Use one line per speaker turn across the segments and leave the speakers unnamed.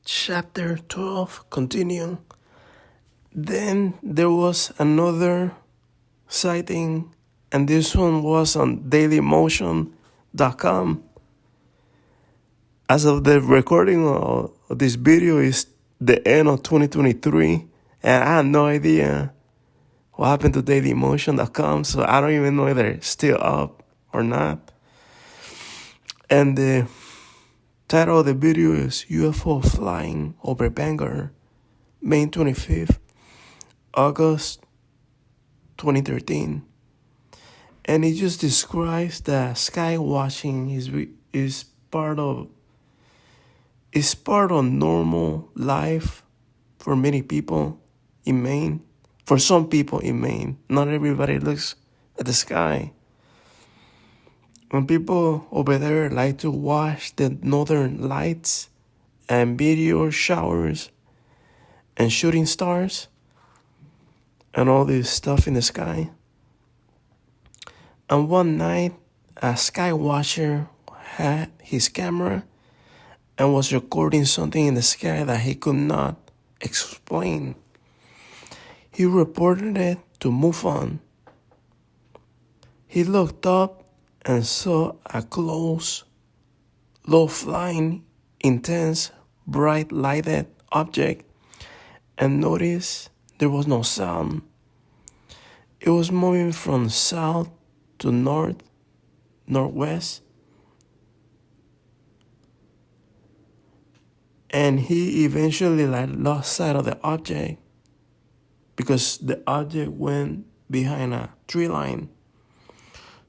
chapter 12 continue. Then there was another sighting, and this one was on dailymotion.com. As of the recording of this video is the end of 2023, and I had no idea what happened to dailymotion.com, so I don't even know if they're still up or not. And the title of the video is UFO Flying Over Bangor, May 25th, August 2013. And it just describes that sky watching is part of normal life for many people in Maine. For some people in Maine, not everybody looks at the sky. When people over there like to watch the northern lights and meteor showers and shooting stars and all this stuff in the sky. And one night, a sky watcher had his camera and was recording something in the sky that he could not explain. He reported it to MUFON. He looked up and saw a close, low-flying, intense, bright-lighted object and noticed there was no sound. It was moving from south to north, northwest, and he eventually lost sight of the object because the object went behind a tree line.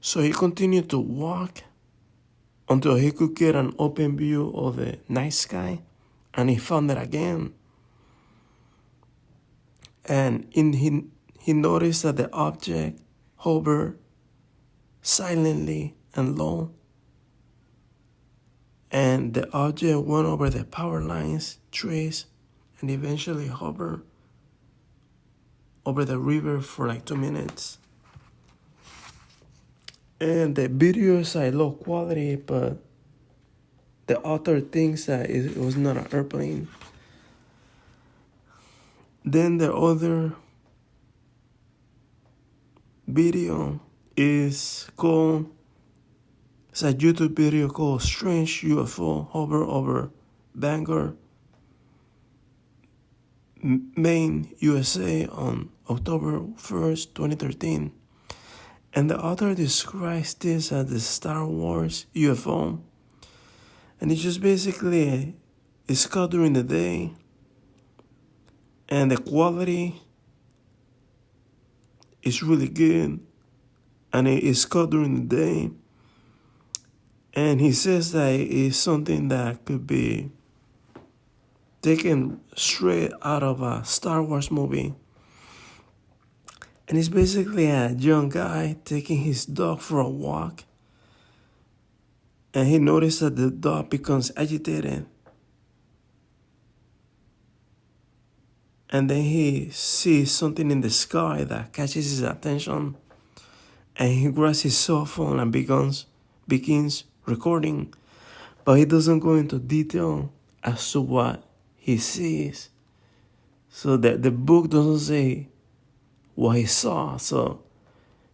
So he continued to walk until he could get an open view of the night sky, and he found it again. And he noticed that the object hovered silently and low, and the object went over the power lines, trees, and eventually hovered over the river for like 2 minutes. And the videos are low quality, but the author thinks that it was not an airplane. Then the other video is it's a YouTube video called Strange UFO Hover Over Bangor, Maine, USA on October 1st, 2013. And the author describes this as the Star Wars UFO. And it's just basically, it's caught during the day. And the quality is really good. And it is caught during the day. And he says that it is something that could be taken straight out of a Star Wars movie. And it's basically a young guy taking his dog for a walk. And he noticed that the dog becomes agitated. And then he sees something in the sky that catches his attention. And he grabs his cell phone and begins recording. But he doesn't go into detail as to what he sees. So that the book doesn't say what he saw. So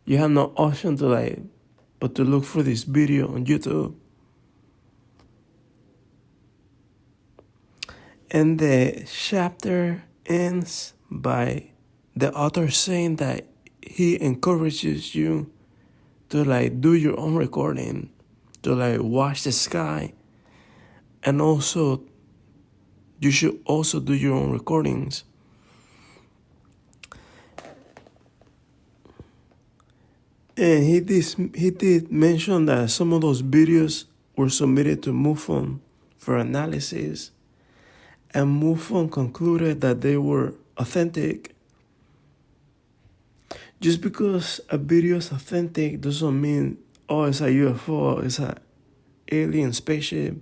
you have no option but to look for this video on YouTube. And the chapter ends by the author saying that he encourages you to do your own recording, to watch the sky, and also you should also do your own recordings. And he did mention that some of those videos were submitted to MUFON for analysis, and MUFON concluded that they were authentic. Just because a video is authentic doesn't mean, it's a UFO, it's an alien spaceship.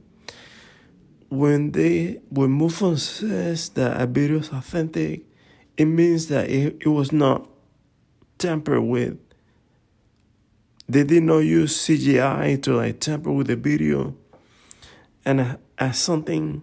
When MUFON says that a video is authentic, it means that it was not tampered with. They did not use CGI to tamper with the video and as something